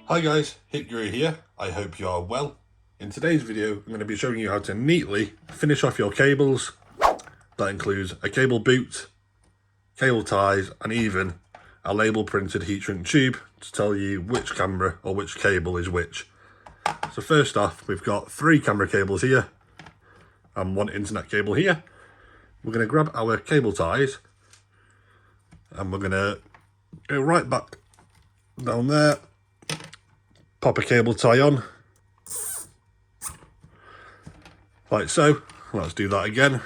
Hi guys, Hickory here. I hope you are well. In today's video, I'm going to be showing you how to neatly finish off your cables. That includes a cable boot, cable ties, and even a label printed heat shrink tube to tell you which camera or which cable is which. So first off, we've got 3 camera cables here and 1 internet cable here. We're going to grab our cable ties and we're going to go right back down there, pop a cable tie on, like so. Let's do that again.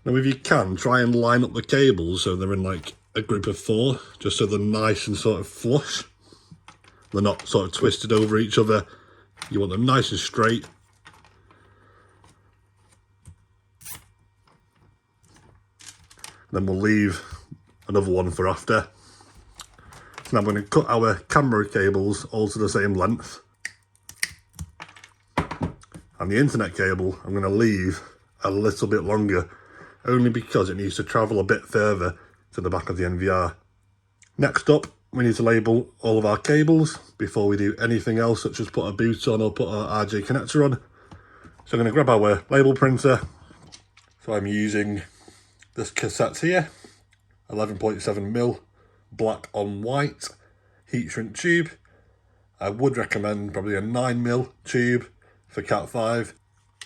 Now if you can, try and line up the cables so they're in like a group of 4, just so they're nice and sort of flush. They're not sort of twisted over each other. You want them nice and straight. Then we'll leave another one for after. So now I'm going to cut our camera cables all to the same length. And the internet cable I'm going to leave a little bit longer, only because it needs to travel a bit further to the back of the NVR. Next up, we need to label all of our cables before we do anything else, such as put a boot on or put our RJ connector on. So I'm going to grab our label printer. So I'm using this cassette here, 11.7mm, black on white, heat shrink tube. I would recommend probably a 9mm tube for Cat 5.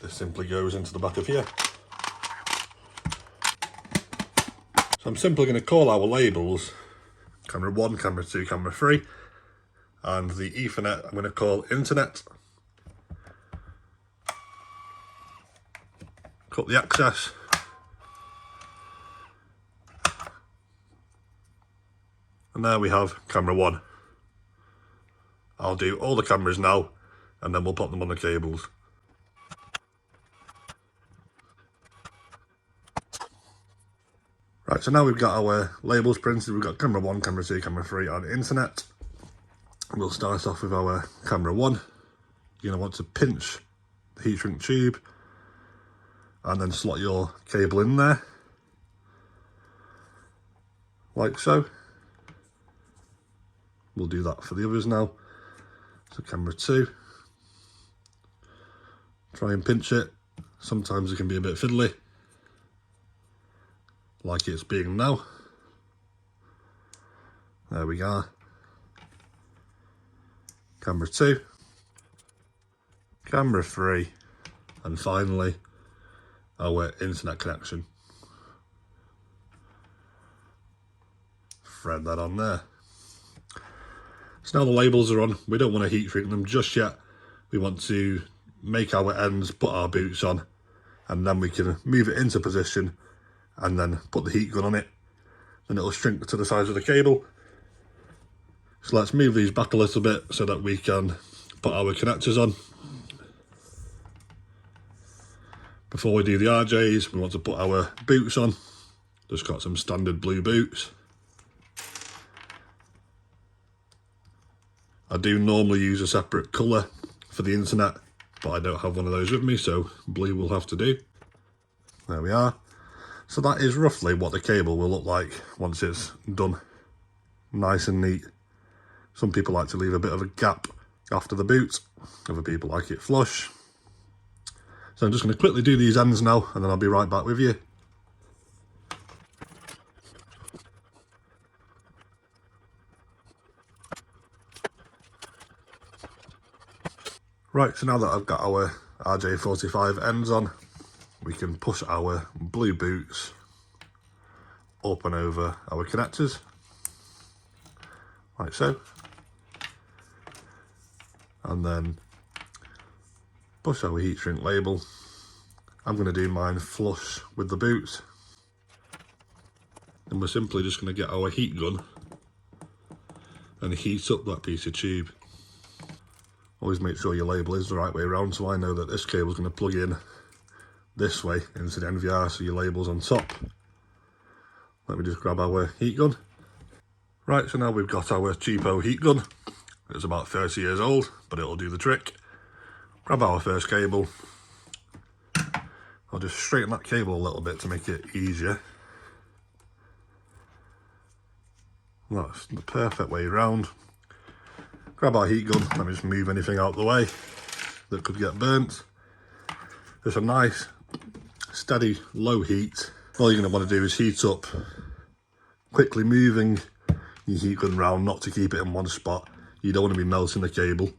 This simply goes into the back of here. So I'm simply going to call our labels camera 1, camera 2, camera 3, and the Ethernet I'm going to call internet. Cut the access. And there we have camera 1. I'll do all the cameras now and then we'll pop them on the cables. Right, so now we've got our labels printed. We've got camera 1, camera 2, camera 3 and internet. We'll start off with our camera 1. You're going to want to pinch the heat shrink tube and then slot your cable in there, like so. We'll do that for the others now. So camera 2, try and pinch it. Sometimes it can be a bit fiddly, like it's being now. There we are. Camera 2, camera 3, and finally our internet connection. Thread that on there. So now the labels are on, we don't want to heat shrink them just yet. We want to make our ends, put our boots on, and then we can move it into position and then put the heat gun on it. Then it'll shrink to the size of the cable. So let's move these back a little bit so that we can put our connectors on. Before we do the RJs, we want to put our boots on. Just got some standard blue boots. I do normally use a separate colour for the internet, but I don't have one of those with me, so blue will have to do. There we are. So that is roughly what the cable will look like once it's done. Nice and neat. Some people like to leave a bit of a gap after the boot, other people like it flush. So I'm just going to quickly do these ends now and then I'll be right back with you. Right, so now that I've got our RJ45 ends on, we can push our blue boots up and over our connectors, like so. And then push our heat shrink label. I'm going to do mine flush with the boots. And we're simply just going to get our heat gun and heat up that piece of tube. Always make sure your label is the right way around, so I know that this cable is going to plug in this way into the NVR, so your label's on top. Let me just grab our heat gun. Right, so now we've got our cheapo heat gun. It's about 30 years old, but it'll do the trick. Grab our first cable. I'll just straighten that cable a little bit to make it easier. That's the perfect way round. Grab our heat gun, let me just move anything out of the way that could get burnt. Just a nice, steady, low heat. All you're going to want to do is heat up, quickly moving your heat gun round, not to keep it in one spot. You don't want to be melting the cable.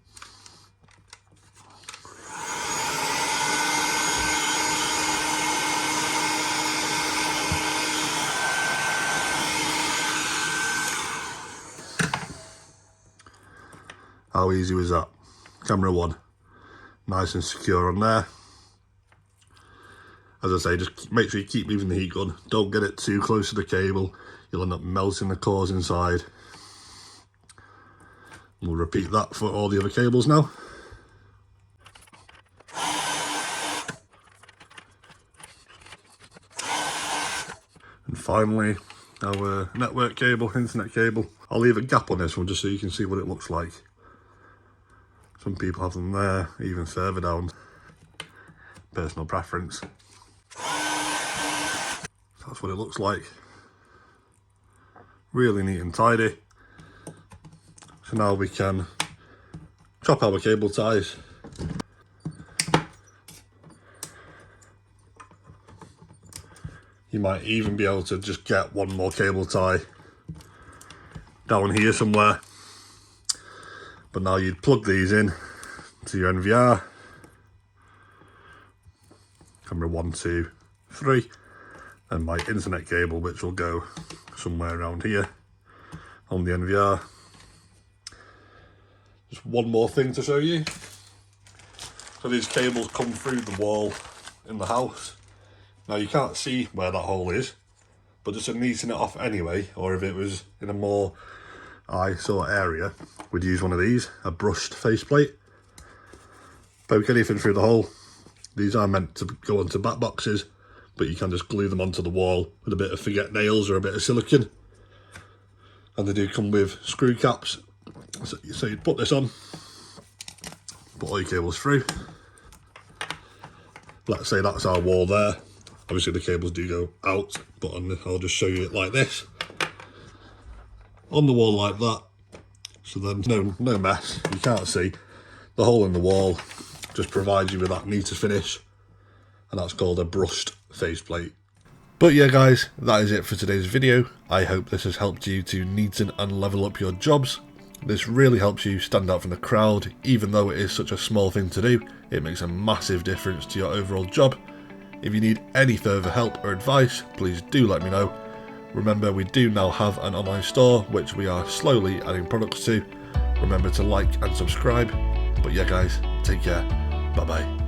How easy was that? Camera 1, nice and secure on there. As I say, just make sure you keep moving the heat gun. Don't get it too close to the cable. You'll end up melting the cores inside. We'll repeat that for all the other cables now. And finally, our network cable, internet cable. I'll leave a gap on this one just so you can see what it looks like. Some people have them there, even further down. Personal preference. That's what it looks like. Really neat and tidy. So now we can chop our cable ties. You might even be able to just get one more cable tie down here somewhere. But now you'd plug these in to your NVR. Camera 1, 2, 3. And my internet cable, which will go somewhere around here on the NVR. Just one more thing to show you. So these cables come through the wall in the house. Now you can't see where that hole is, but just to neaten it off anyway, or if it was in a more eyesore area, we'd use one of these, a brushed faceplate. Poke anything through the hole. These are meant to go onto back boxes, but you can just glue them onto the wall with a bit of forget nails or a bit of silicone. And they do come with screw caps. So you'd put this on, put all your cables through. Let's say that's our wall there. Obviously the cables do go out, but I'll just show you it like this. On the wall like that. So then no mess, you can't see. The hole in the wall just provides you with that neater finish. And that's called a brushed faceplate. But yeah guys, that is it for today's video. I hope this has helped you to neaten and level up your jobs. This really helps you stand out from the crowd. Even though it is such a small thing to do, it makes a massive difference to your overall job. If you need any further help or advice, please do let me know. Remember, we do now have an online store which we are slowly adding products to. Remember to like and subscribe. But yeah guys, take care. Bye bye.